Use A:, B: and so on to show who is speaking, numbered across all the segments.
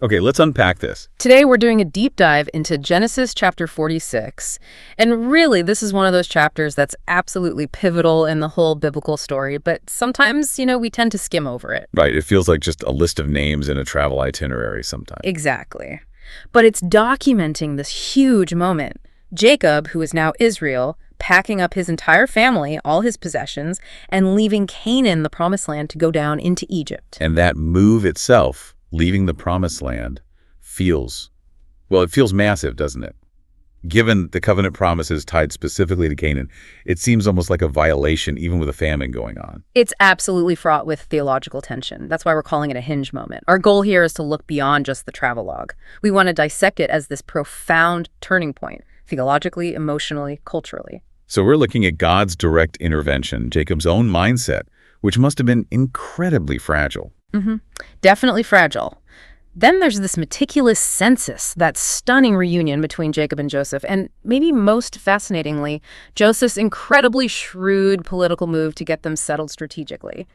A: Okay, let's unpack this.
B: Today we're doing a deep dive into Genesis chapter 46. And really, this is one of those chapters that's absolutely pivotal in the whole biblical story, but sometimes, we tend to skim over it.
A: Right, it feels like just a list of names in a travel itinerary sometimes.
B: Exactly. But it's documenting this huge moment. Jacob, who is now Israel, packing up his entire family, all his possessions, and leaving Canaan, the promised land, to go down into Egypt.
A: And that move itself, leaving the promised land, feels massive, doesn't it? Given the covenant promises tied specifically to Canaan, it seems almost like a violation even with a famine going on.
B: It's absolutely fraught with theological tension. That's why we're calling it a hinge moment. Our goal here is to look beyond just the travelogue. We want to dissect it as this profound turning point, theologically, emotionally, culturally.
A: So we're looking at God's direct intervention, Jacob's own mindset, which must have been incredibly fragile.
B: Definitely fragile. Then there's this meticulous census, that stunning reunion between Jacob and Joseph, and maybe most fascinatingly, Joseph's incredibly shrewd political move to get them settled strategically.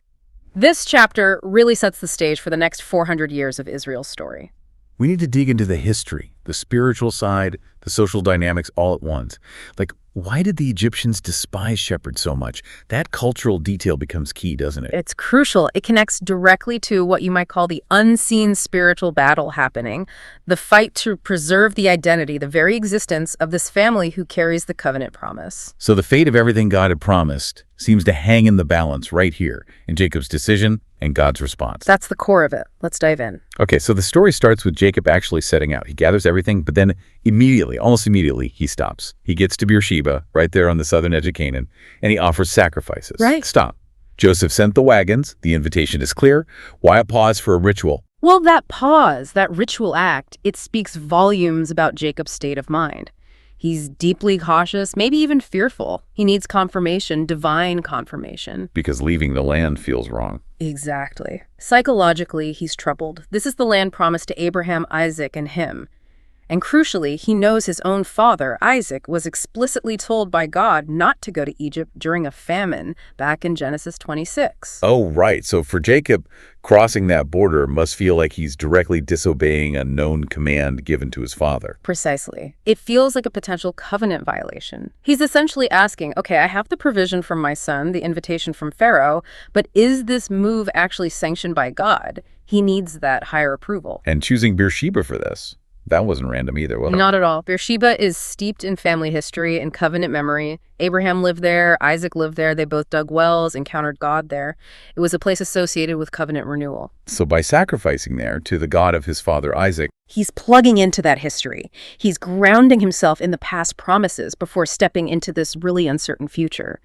B: This chapter really sets the stage for the next 400 years of Israel's story.
A: We need to dig into the history, the spiritual side, the social dynamics all at once. Like, why did the Egyptians despise shepherds so much? That cultural detail becomes key, doesn't it?
B: It's crucial. It connects directly to what you might call the unseen spiritual battle happening, the fight to preserve the identity, the very existence of this family who carries the covenant promise.
A: So the fate of everything God had promised seems to hang in the balance right here in Jacob's decision and God's response.
B: That's the core of it. Let's dive in.
A: Okay, so the story starts with Jacob actually setting out. He gathers everything, but then almost immediately, he stops. He gets to Beersheba, right there on the southern edge of Canaan, and he offers sacrifices.
B: Right.
A: Stop. Joseph sent the wagons. The invitation is clear. Why a pause for a ritual?
B: Well, that pause, that ritual act, it speaks volumes about Jacob's state of mind. He's deeply cautious, maybe even fearful. He needs confirmation, divine confirmation.
A: Because leaving the land feels wrong.
B: Exactly. Psychologically, he's troubled. This is the land promised to Abraham, Isaac, and him. And crucially, he knows his own father, Isaac, was explicitly told by God not to go to Egypt during a famine back in Genesis 26.
A: Oh, right. So for Jacob, crossing that border must feel like he's directly disobeying a known command given to his father.
B: Precisely. It feels like a potential covenant violation. He's essentially asking, okay, I have the provision from my son, the invitation from Pharaoh, but is this move actually sanctioned by God? He needs that higher approval.
A: And choosing Beersheba for this. That wasn't random either, was it?
B: Not at all. Beersheba is steeped in family history and covenant memory. Abraham lived there. Isaac lived there. They both dug wells, encountered God there. It was a place associated with covenant renewal.
A: So by sacrificing there to the God of his father Isaac,
B: he's plugging into that history. He's grounding himself in the past promises before stepping into this really uncertain future.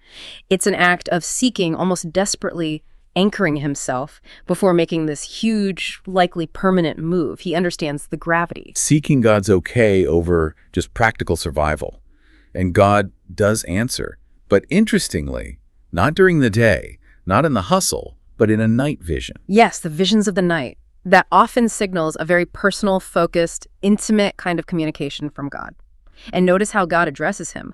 B: It's an act of seeking, almost desperately, anchoring himself before making this huge, likely permanent move. He understands the gravity.
A: Seeking God's okay over just practical survival. And God does answer. But interestingly, not during the day, not in the hustle, but in a night vision.
B: Yes, the visions of the night. That often signals a very personal, focused, intimate kind of communication from God. And notice how God addresses him.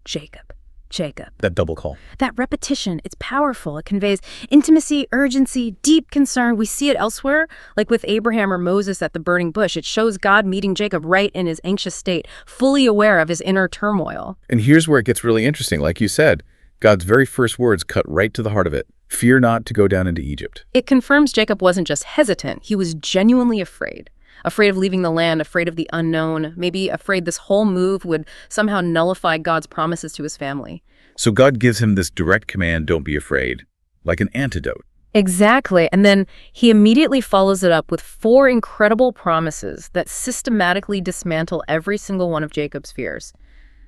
B: Jacob. Jacob.
A: That double call.
B: That repetition, it's powerful. It conveys intimacy, urgency, deep concern. We see it elsewhere, like with Abraham or Moses at the burning bush. It shows God meeting Jacob right in his anxious state, fully aware of his inner turmoil.
A: And here's where it gets really interesting. Like you said, God's very first words cut right to the heart of it. Fear not to go down into Egypt.
B: It confirms Jacob wasn't just hesitant. He was genuinely afraid. Afraid of leaving the land, afraid of the unknown, maybe afraid this whole move would somehow nullify God's promises to his family.
A: So God gives him this direct command, don't be afraid, like an antidote.
B: Exactly. And then he immediately follows it up with 4 incredible promises that systematically dismantle every single one of Jacob's fears.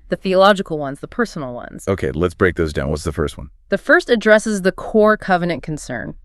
B: The theological ones, the personal ones.
A: Okay, let's break those down. What's the first one?
B: The first addresses the core covenant concern.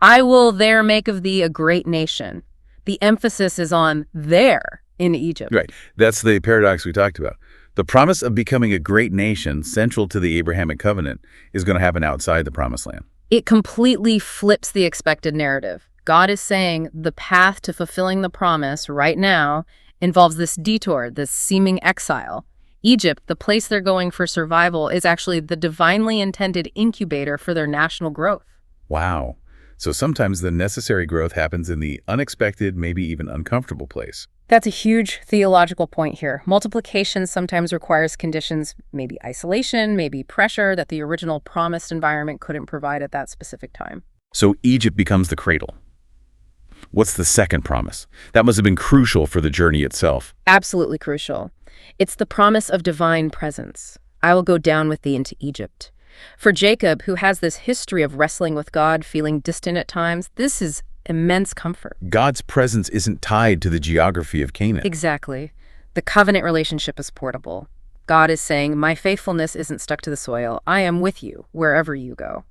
B: I will there make of thee a great nation. The emphasis is on there in Egypt.
A: Right. That's the paradox we talked about. The promise of becoming a great nation, central to the Abrahamic covenant, is going to happen outside the promised land.
B: It completely flips the expected narrative. God is saying the path to fulfilling the promise right now involves this detour, this seeming exile. Egypt, the place they're going for survival, is actually the divinely intended incubator for their national growth.
A: Wow. So sometimes the necessary growth happens in the unexpected, maybe even uncomfortable place.
B: That's a huge theological point here. Multiplication sometimes requires conditions, maybe isolation, maybe pressure that the original promised environment couldn't provide at that specific time.
A: So Egypt becomes the cradle. What's the second promise? That must have been crucial for the journey itself.
B: Absolutely crucial. It's the promise of divine presence. I will go down with thee into Egypt. For Jacob, who has this history of wrestling with God, feeling distant at times, this is immense comfort.
A: God's presence isn't tied to the geography of Canaan.
B: Exactly. The covenant relationship is portable. God is saying, my faithfulness isn't stuck to the soil. I am with you wherever you go.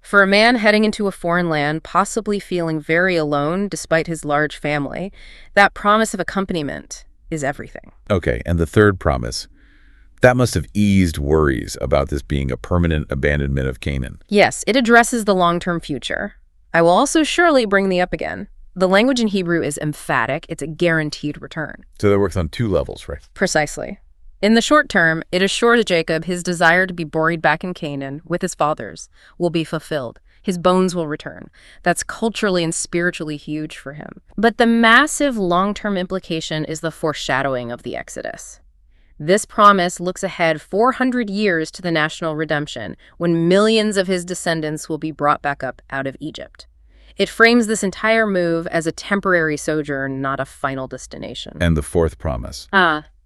B: For a man heading into a foreign land, possibly feeling very alone despite his large family, that promise of accompaniment is everything.
A: Okay, and the third promise, that must have eased worries about this being a permanent abandonment of Canaan.
B: Yes, it addresses the long-term future. I will also surely bring thee up again. The language in Hebrew is emphatic. It's a guaranteed return.
A: So that works on two levels, right?
B: Precisely. In the short term, it assures Jacob his desire to be buried back in Canaan with his fathers will be fulfilled. His bones will return. That's culturally and spiritually huge for him. But the massive long-term implication is the foreshadowing of the Exodus. This promise looks ahead 400 years to the national redemption, when millions of his descendants will be brought back up out of Egypt. It frames this entire move as a temporary sojourn, not a final destination.
A: And the fourth promise.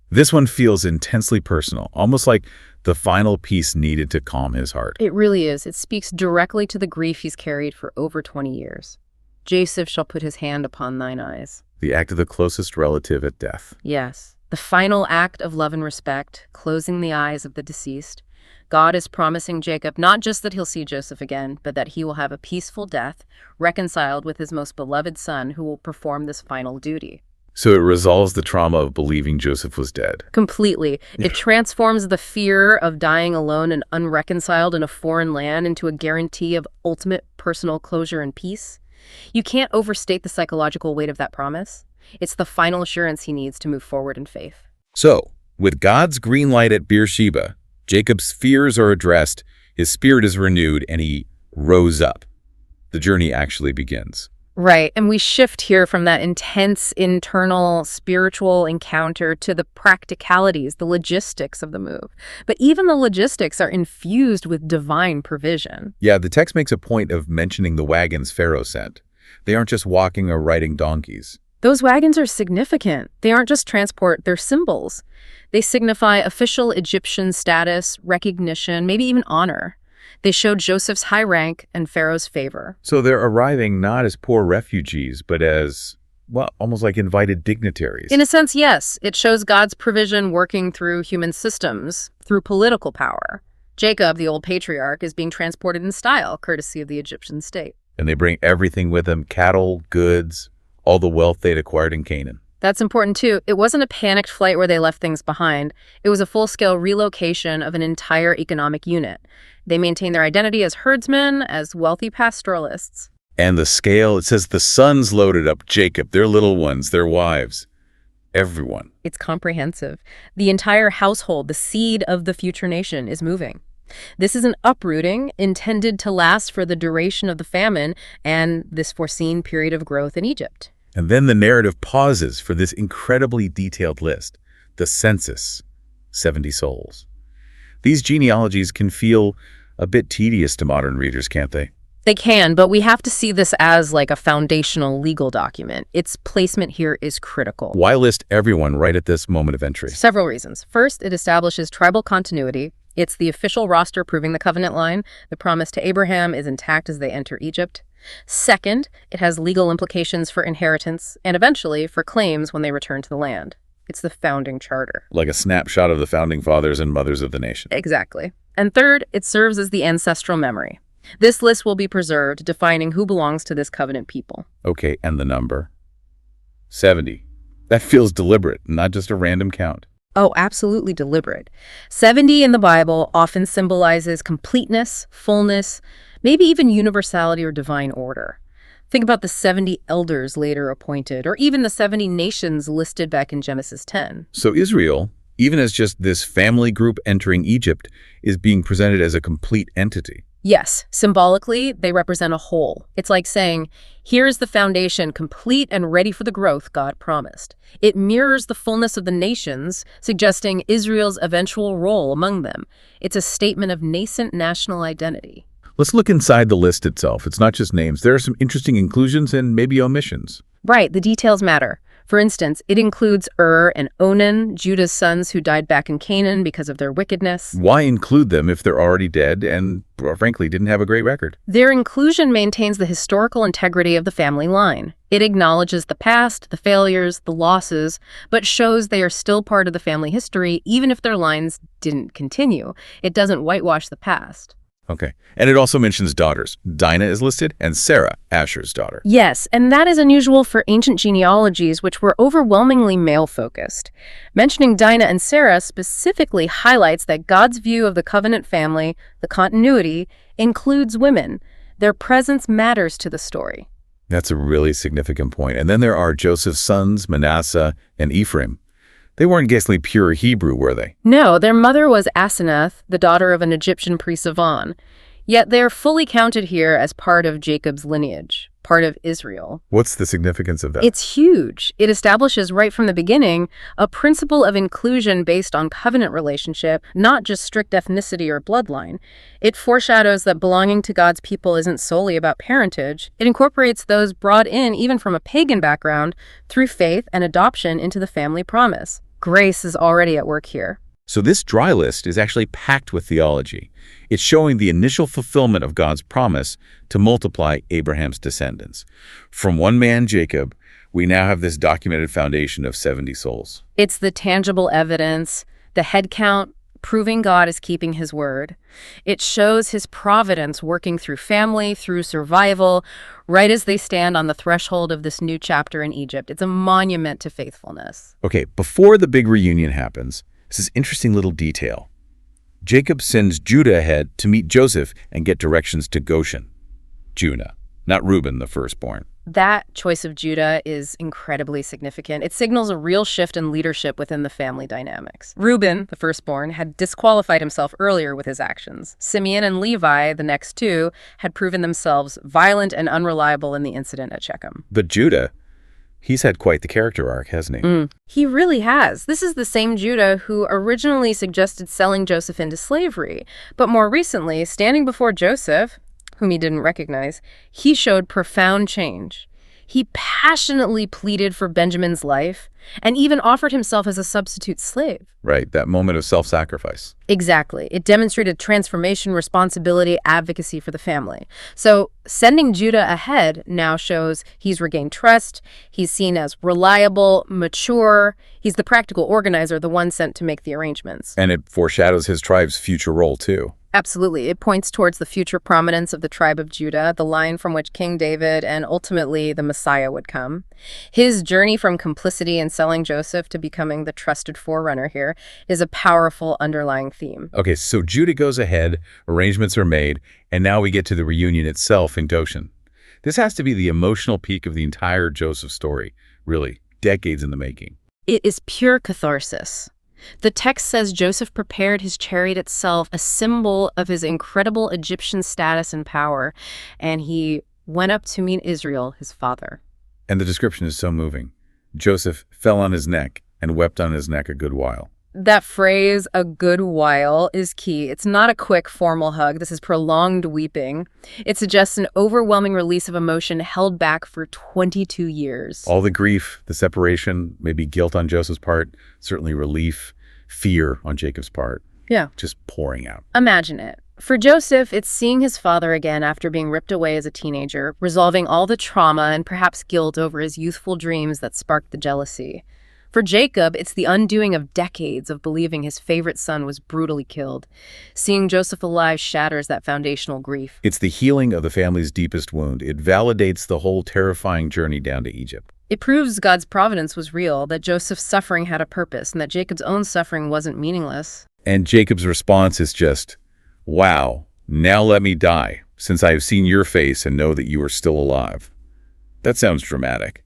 A: This one feels intensely personal, almost like the final piece needed to calm his heart.
B: It really is. It speaks directly to the grief he's carried for over 20 years. Joseph shall put his hand upon thine eyes.
A: The act of the closest relative at death.
B: Yes, the final act of love and respect, closing the eyes of the deceased. God is promising Jacob not just that he'll see Joseph again, but that he will have a peaceful death, reconciled with his most beloved son who will perform this final duty.
A: So it resolves the trauma of believing Joseph was dead.
B: Completely. It transforms the fear of dying alone and unreconciled in a foreign land into a guarantee of ultimate personal closure and peace. You can't overstate the psychological weight of that promise. It's the final assurance he needs to move forward in faith.
A: So, with God's green light at Beersheba, Jacob's fears are addressed, his spirit is renewed, and he rose up. The journey actually begins.
B: Right, and we shift here from that intense internal spiritual encounter to the practicalities, the logistics of the move. But even the logistics are infused with divine provision.
A: Yeah, the text makes a point of mentioning the wagons Pharaoh sent. They aren't just walking or riding donkeys.
B: Those wagons are significant. They aren't just transport, they're symbols. They signify official Egyptian status, recognition, maybe even honor. They showed Joseph's high rank and Pharaoh's favor.
A: So they're arriving not as poor refugees, but as, well, almost like invited dignitaries.
B: In a sense, yes. It shows God's provision working through human systems, through political power. Jacob, the old patriarch, is being transported in style, courtesy of the Egyptian state.
A: And they bring everything with them, cattle, goods, all the wealth they'd acquired in Canaan.
B: That's important, too. It wasn't a panicked flight where they left things behind. It was a full-scale relocation of an entire economic unit. They maintain their identity as herdsmen, as wealthy pastoralists.
A: And the scale, it says the sons loaded up Jacob, their little ones, their wives, everyone.
B: It's comprehensive. The entire household, the seed of the future nation, is moving. This is an uprooting intended to last for the duration of the famine and this foreseen period of growth in Egypt.
A: And then the narrative pauses for this incredibly detailed list, the census, 70 souls. These genealogies can feel a bit tedious to modern readers, can't they?
B: They can, but we have to see this as like a foundational legal document. Its placement here is critical.
A: Why list everyone right at this moment of entry?
B: Several reasons. First, it establishes tribal continuity. It's the official roster proving the covenant line. The promise to Abraham is intact as they enter Egypt. Second, it has legal implications for inheritance and eventually for claims when they return to the land. It's the founding charter.
A: Like a snapshot of the founding fathers and mothers of the nation.
B: Exactly. And third, it serves as the ancestral memory. This list will be preserved, defining who belongs to this covenant people.
A: Okay, and the number? 70. That feels deliberate, not just a random count.
B: Oh, absolutely deliberate. 70 in the Bible often symbolizes completeness, fullness, maybe even universality or divine order. Think about the 70 elders later appointed, or even the 70 nations listed back in Genesis 10.
A: So Israel, even as just this family group entering Egypt, is being presented as a complete entity.
B: Yes, symbolically, they represent a whole. It's like saying, here's the foundation complete and ready for the growth God promised. It mirrors the fullness of the nations, suggesting Israel's eventual role among them. It's a statement of nascent national identity.
A: Let's look inside the list itself. It's not just names. There are some interesting inclusions and maybe omissions.
B: Right, the details matter. For instance, it includes and Onan, Judah's sons who died back in Canaan because of their wickedness.
A: Why include them if they're already dead and, frankly, didn't have a great record?
B: Their inclusion maintains the historical integrity of the family line. It acknowledges the past, the failures, the losses, but shows they are still part of the family history even if their lines didn't continue. It doesn't whitewash the past.
A: Okay. And it also mentions daughters. Dinah is listed, and Sarah, Asher's daughter.
B: Yes, and that is unusual for ancient genealogies, which were overwhelmingly male-focused. Mentioning Dinah and Sarah specifically highlights that God's view of the covenant family, the continuity, includes women. Their presence matters to the story.
A: That's a really significant point. And then there are Joseph's sons, Manasseh and Ephraim. They weren't exactly pure Hebrew, were they?
B: No, their mother was Asenath, the daughter of an Egyptian priest of On. Yet they are fully counted here as part of Jacob's lineage, part of Israel.
A: What's the significance of that?
B: It's huge. It establishes right from the beginning a principle of inclusion based on covenant relationship, not just strict ethnicity or bloodline. It foreshadows that belonging to God's people isn't solely about parentage. It incorporates those brought in even from a pagan background through faith and adoption into the family promise. Grace is already at work here.
A: So this dry list is actually packed with theology. It's showing the initial fulfillment of God's promise to multiply Abraham's descendants. From one man, Jacob, we now have this documented foundation of 70 souls.
B: It's the tangible evidence, the head count, proving God is keeping his word. It shows his providence working through family, through survival, right as they stand on the threshold of this new chapter in Egypt. It's a monument to faithfulness.
A: Okay, before the big reunion happens, this is interesting little detail. Jacob sends Judah ahead to meet Joseph and get directions to Goshen. Judah, not Reuben, the firstborn.
B: That choice of Judah is incredibly significant. It signals a real shift in leadership within the family dynamics. Reuben, the firstborn, had disqualified himself earlier with his actions. Simeon and Levi, the next two, had proven themselves violent and unreliable in the incident at Shechem.
A: But Judah, he's had quite the character arc, hasn't he?
B: He really has. This is the same Judah who originally suggested selling Joseph into slavery, but more recently, standing before Joseph, whom he didn't recognize, he showed profound change. He passionately pleaded for Benjamin's life and even offered himself as a substitute slave.
A: Right, that moment of self-sacrifice.
B: Exactly. It demonstrated transformation, responsibility, advocacy for the family. So sending Judah ahead now shows he's regained trust, he's seen as reliable, mature, he's the practical organizer, the one sent to make the arrangements.
A: And it foreshadows his tribe's future role, too.
B: Absolutely. It points towards the future prominence of the tribe of Judah, the line from which King David and ultimately the Messiah would come. His journey from complicity in selling Joseph to becoming the trusted forerunner here is a powerful underlying theme.
A: Okay, so Judah goes ahead, arrangements are made, and now we get to the reunion itself in Goshen. This has to be the emotional peak of the entire Joseph story, really, decades in the making.
B: It is pure catharsis. The text says Joseph prepared his chariot itself, a symbol of his incredible Egyptian status and power, and he went up to meet Israel, his father.
A: And the description is so moving. Joseph fell on his neck and wept on his neck a good while.
B: That phrase, a good while, is key. It's not a quick formal hug. This is prolonged weeping. It suggests an overwhelming release of emotion held back for 22 years.
A: All the grief, the separation, maybe guilt on Joseph's part, certainly relief, fear on Jacob's part.
B: Yeah.
A: Just pouring out.
B: Imagine it. For Joseph, it's seeing his father again after being ripped away as a teenager, resolving all the trauma and perhaps guilt over his youthful dreams that sparked the jealousy. For Jacob, it's the undoing of decades of believing his favorite son was brutally killed. Seeing Joseph alive shatters that foundational grief.
A: It's the healing of the family's deepest wound. It validates the whole terrifying journey down to Egypt.
B: It proves God's providence was real, that Joseph's suffering had a purpose, and that Jacob's own suffering wasn't meaningless.
A: And Jacob's response is just, wow, now let me die, since I have seen your face and know that you are still alive. That sounds dramatic.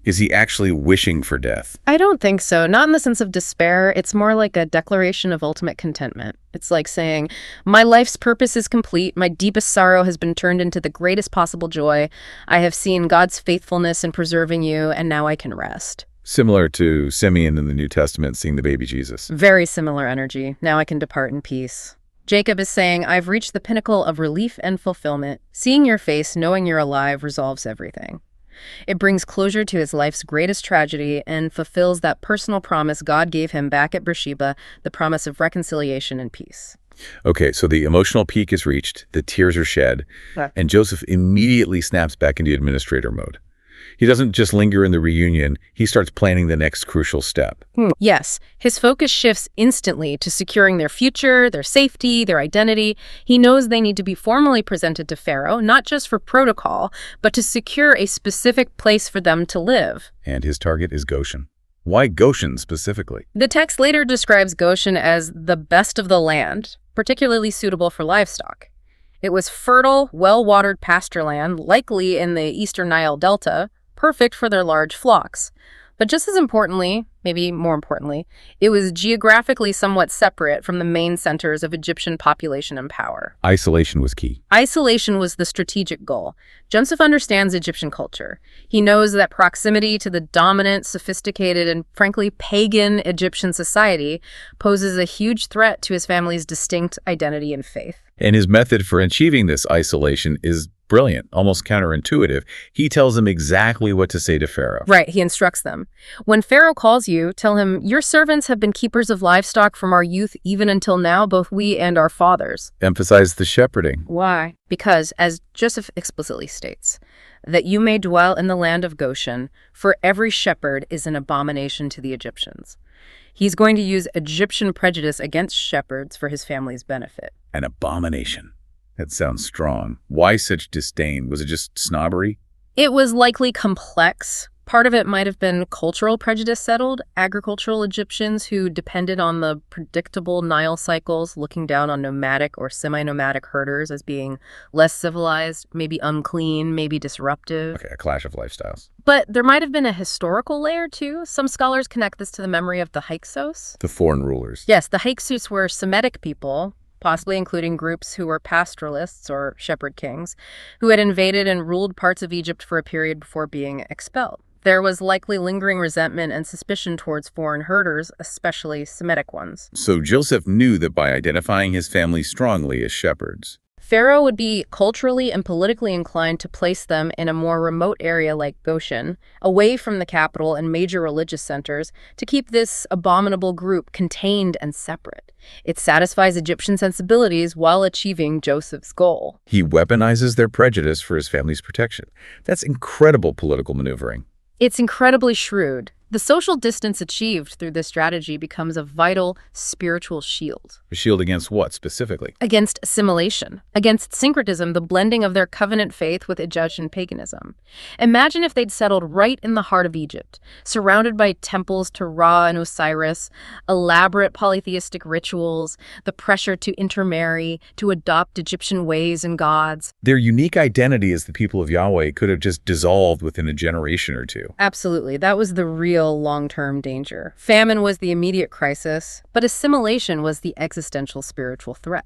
A: Is he actually wishing for death?
B: I don't think so. Not in the sense of despair. It's more like a declaration of ultimate contentment. It's like saying, my life's purpose is complete. My deepest sorrow has been turned into the greatest possible joy. I have seen God's faithfulness in preserving you, and now I can rest.
A: Similar to Simeon in the New Testament seeing the baby Jesus.
B: Very similar energy. Now I can depart in peace. Jacob is saying, I've reached the pinnacle of relief and fulfillment. Seeing your face, knowing you're alive, resolves everything. It brings closure to his life's greatest tragedy and fulfills that personal promise God gave him back at Beersheba, the promise of reconciliation and peace.
A: Okay, so the emotional peak is reached, the tears are shed, and Joseph immediately snaps back into administrator mode. He doesn't just linger in the reunion, he starts planning the next crucial step.
B: Yes, his focus shifts instantly to securing their future, their safety, their identity. He knows they need to be formally presented to Pharaoh, not just for protocol, but to secure a specific place for them to live.
A: And his target is Goshen. Why Goshen specifically?
B: The text later describes Goshen as the best of the land, particularly suitable for livestock. It was fertile, well-watered pasture land, likely in the eastern Nile Delta, perfect for their large flocks. But just as importantly, maybe more importantly, it was geographically somewhat separate from the main centers of Egyptian population and power.
A: Isolation was key.
B: Isolation was the strategic goal. Joseph understands Egyptian culture. He knows that proximity to the dominant, sophisticated, and frankly pagan Egyptian society poses a huge threat to his family's distinct identity and faith.
A: And his method for achieving this isolation is brilliant, almost counterintuitive. He tells them exactly what to say to Pharaoh.
B: Right, he instructs them. When Pharaoh calls you, tell him, your servants have been keepers of livestock from our youth even until now, both we and our fathers.
A: Emphasize the shepherding.
B: Why? Because, as Joseph explicitly states, that you may dwell in the land of Goshen, for every shepherd is an abomination to the Egyptians. He's going to use Egyptian prejudice against shepherds for his family's benefit.
A: An abomination. That sounds strong. Why such disdain? Was it just snobbery?
B: It was likely complex. Part of it might have been cultural prejudice settled. Agricultural Egyptians who depended on the predictable Nile cycles, looking down on nomadic or semi-nomadic herders as being less civilized, maybe unclean, maybe disruptive.
A: Okay, a clash of lifestyles.
B: But there might have been a historical layer, too. Some scholars connect this to the memory of the Hyksos.
A: The foreign rulers.
B: Yes, the Hyksos were Semitic people, possibly including groups who were pastoralists or shepherd kings, who had invaded and ruled parts of Egypt for a period before being expelled. There was likely lingering resentment and suspicion towards foreign herders, especially Semitic ones.
A: So Joseph knew that by identifying his family strongly as shepherds,
B: Pharaoh would be culturally and politically inclined to place them in a more remote area like Goshen, away from the capital and major religious centers, to keep this abominable group contained and separate. It satisfies Egyptian sensibilities while achieving Joseph's goal.
A: he weaponizes their prejudice for his family's protection. That's incredible political maneuvering.
B: It's incredibly shrewd. The social distance achieved through this strategy becomes a vital spiritual shield.
A: A shield against what, specifically?
B: Against assimilation, against syncretism, the blending of their covenant faith with Egyptian paganism. Imagine if they'd settled right in the heart of Egypt, surrounded by temples to Ra and Osiris, elaborate polytheistic rituals, the pressure to intermarry, to adopt Egyptian ways and gods.
A: Their unique identity as the people of Yahweh could have just dissolved within a generation or two.
B: Absolutely. That was the real long-term danger. Famine was the immediate crisis, but assimilation was the existential spiritual threat.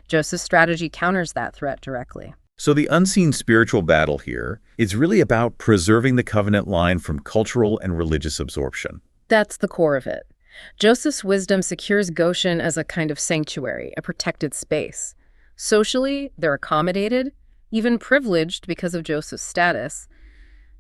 B: Joseph's strategy counters that threat directly.
A: So the unseen spiritual battle here is really about preserving the covenant line from cultural and religious absorption.
B: That's the core of it. Joseph's wisdom secures Goshen as a kind of sanctuary, a protected space. Socially, they're accommodated, even privileged because of Joseph's status.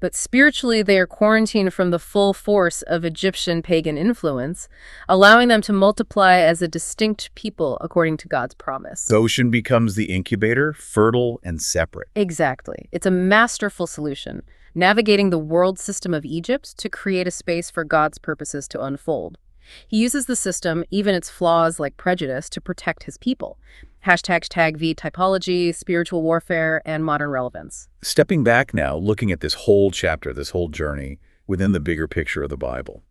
B: But spiritually, they are quarantined from the full force of Egyptian pagan influence, allowing them to multiply as a distinct people according to God's promise.
A: Goshen becomes the incubator, fertile and separate.
B: Exactly. It's a masterful solution, navigating the world system of Egypt to create a space for God's purposes to unfold. He uses the system, even its flaws like prejudice, to protect his people. #V typology, spiritual warfare, and modern relevance.
A: Stepping back now, looking at this whole chapter, this whole journey, within the bigger picture of the Bible.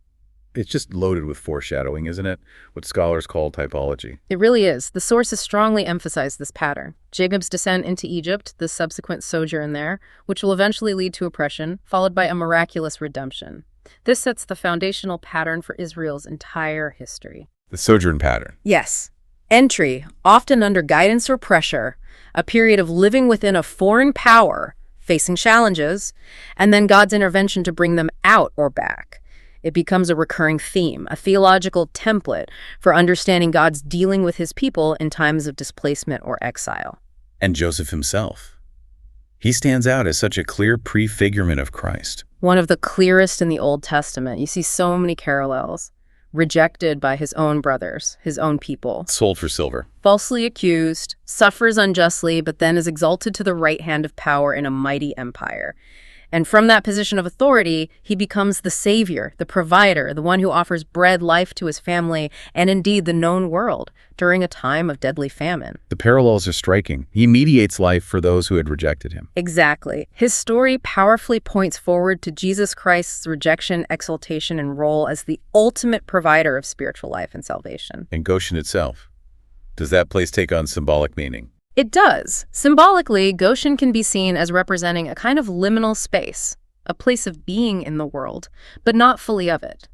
A: It's just loaded with foreshadowing, isn't it? What scholars call typology.
B: It really is. The sources strongly emphasize this pattern. Jacob's descent into Egypt, the subsequent sojourn there, which will eventually lead to oppression, followed by a miraculous redemption. This sets the foundational pattern for Israel's entire history.
A: The sojourn pattern.
B: Yes. Entry, often under guidance or pressure, a period of living within a foreign power, facing challenges, and then God's intervention to bring them out or back. It becomes a recurring theme, a theological template for understanding God's dealing with his people in times of displacement or exile.
A: And Joseph himself. He stands out as such a clear prefigurement of Christ.
B: One of the clearest in the Old Testament. You see so many parallels. Rejected by his own brothers, his own people.
A: Sold for silver.
B: Falsely accused, suffers unjustly, but then is exalted to the right hand of power in a mighty empire. And from that position of authority, he becomes the savior, the provider, the one who offers bread, life to his family, and indeed the known world during a time of deadly famine.
A: The parallels are striking. He mediates life for those who had rejected him.
B: Exactly. His story powerfully points forward to Jesus Christ's rejection, exaltation, and role as the ultimate provider of spiritual life and salvation.
A: And Goshen itself. Does that place take on symbolic meaning?
B: It does. Symbolically, Goshen can be seen as representing a kind of liminal space, a place of being in the world, but not fully of it.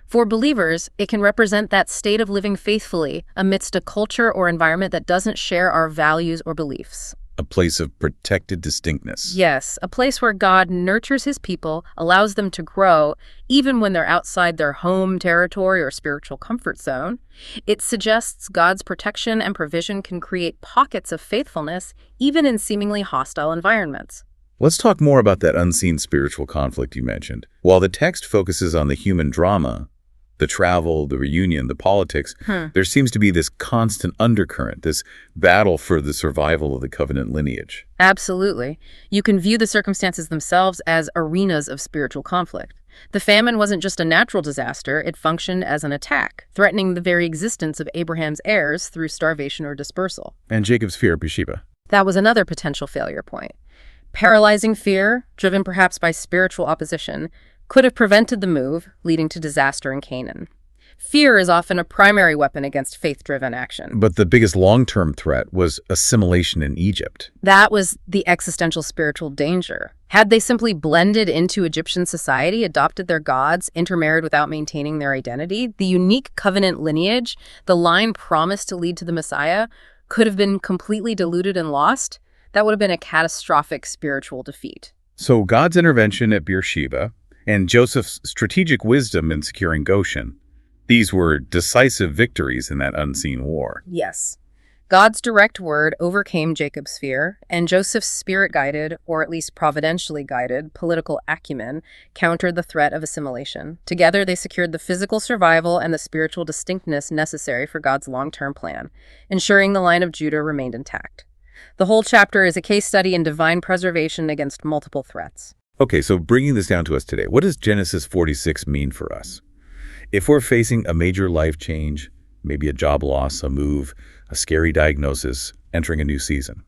B: For believers, it can represent that state of living faithfully amidst a culture or environment that doesn't share our values or beliefs.
A: A place of protected distinctness.
B: Yes, a place where God nurtures his people, allows them to grow, even when they're outside their home territory or spiritual comfort zone. It suggests God's protection and provision can create pockets of faithfulness, even in seemingly hostile environments.
A: Let's talk more about that unseen spiritual conflict you mentioned. While the text focuses on the human drama, the travel, the reunion, the politics, there seems to be this constant undercurrent, this battle for the survival of the covenant lineage.
B: Absolutely. You can view the circumstances themselves as arenas of spiritual conflict. The famine wasn't just a natural disaster, it functioned as an attack, threatening the very existence of Abraham's heirs through starvation or dispersal.
A: And Jacob's fear of Beersheba.
B: That was another potential failure point. Paralyzing fear, driven perhaps by spiritual opposition, could have prevented the move, leading to disaster in Canaan. Fear is often a primary weapon against faith-driven action.
A: But the biggest long-term threat was assimilation in Egypt.
B: That was the existential spiritual danger. Had they simply blended into Egyptian society, adopted their gods, intermarried without maintaining their identity, the unique covenant lineage, the line promised to lead to the Messiah, could have been completely diluted and lost. That would have been a catastrophic spiritual defeat.
A: So God's intervention at Beersheba and Joseph's strategic wisdom in securing Goshen, these were decisive victories in that unseen war.
B: Yes. God's direct word overcame Jacob's fear, and Joseph's spirit-guided, or at least providentially guided, political acumen countered the threat of assimilation. Together, they secured the physical survival and the spiritual distinctness necessary for God's long-term plan, ensuring the line of Judah remained intact. The whole chapter is a case study in divine preservation against multiple threats.
A: Okay, so bringing this down to us today, what does Genesis 46 mean for us? If we're facing a major life change, maybe a job loss, a move, a scary diagnosis, entering a new season,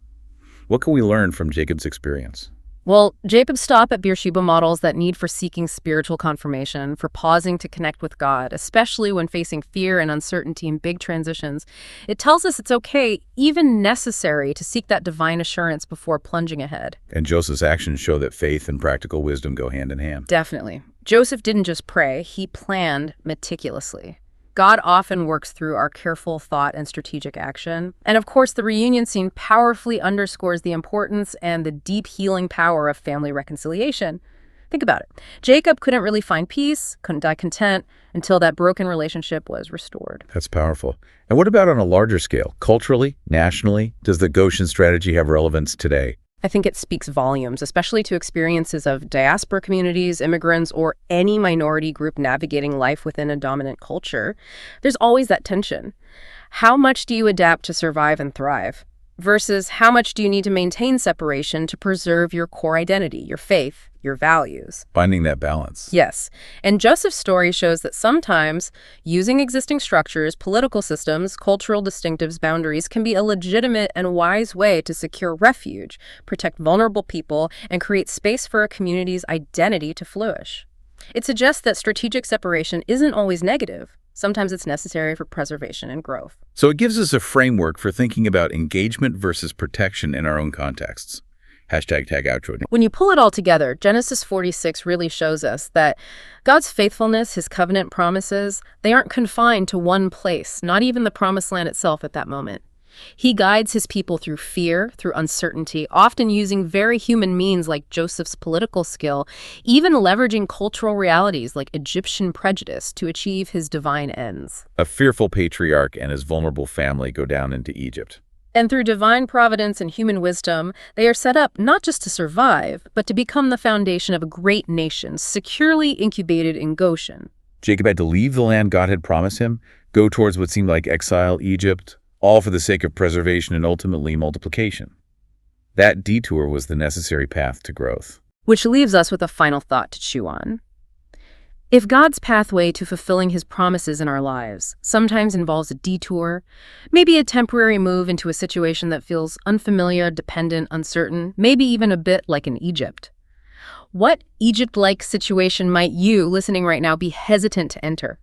A: what can we learn from Jacob's experience?
B: Well, Jacob's stop at Beersheba models that need for seeking spiritual confirmation, for pausing to connect with God, especially when facing fear and uncertainty in big transitions. It tells us it's okay, even necessary, to seek that divine assurance before plunging ahead.
A: And Joseph's actions show that faith and practical wisdom go hand in hand.
B: Definitely. Joseph didn't just pray, he planned meticulously. God often works through our careful thought and strategic action. And of course, the reunion scene powerfully underscores the importance and the deep healing power of family reconciliation. Think about it. Jacob couldn't really find peace, couldn't die content, until that broken relationship was restored.
A: That's powerful. And what about on a larger scale? Culturally, nationally, does the Goshen strategy have relevance today?
B: I think it speaks volumes, especially to experiences of diaspora communities, immigrants, or any minority group navigating life within a dominant culture. There's always that tension. How much do you adapt to survive and thrive? Versus how much do you need to maintain separation to preserve your core identity, your faith, your values?
A: Finding that balance.
B: Yes. And Joseph's story shows that sometimes using existing structures, political systems, cultural distinctives, boundaries can be a legitimate and wise way to secure refuge, protect vulnerable people, and create space for a community's identity to flourish. It suggests that strategic separation isn't always negative. Sometimes it's necessary for preservation and growth.
A: So it gives us a framework for thinking about engagement versus protection in our own contexts. Hashtag tag outro.
B: When you pull it all together, Genesis 46 really shows us that God's faithfulness, his covenant promises, they aren't confined to one place, not even the promised land itself at that moment. He guides his people through fear, through uncertainty, often using very human means like Joseph's political skill, even leveraging cultural realities like Egyptian prejudice to achieve his divine ends.
A: A fearful patriarch and his vulnerable family go down into Egypt.
B: And through divine providence and human wisdom, they are set up not just to survive, but to become the foundation of a great nation, securely incubated in Goshen.
A: Jacob had to leave the land God had promised him, go towards what seemed like exile, Egypt, all for the sake of preservation and ultimately multiplication. That detour was the necessary path to growth.
B: Which leaves us with a final thought to chew on. If God's pathway to fulfilling his promises in our lives sometimes involves a detour, maybe a temporary move into a situation that feels unfamiliar, dependent, uncertain, maybe even a bit like in Egypt, what Egypt-like situation might you, listening right now, be hesitant to enter?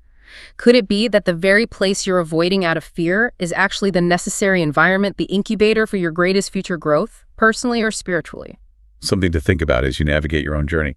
B: Could it be that the very place you're avoiding out of fear is actually the necessary environment, the incubator for your greatest future growth, personally or spiritually?
A: Something to think about as you navigate your own journey.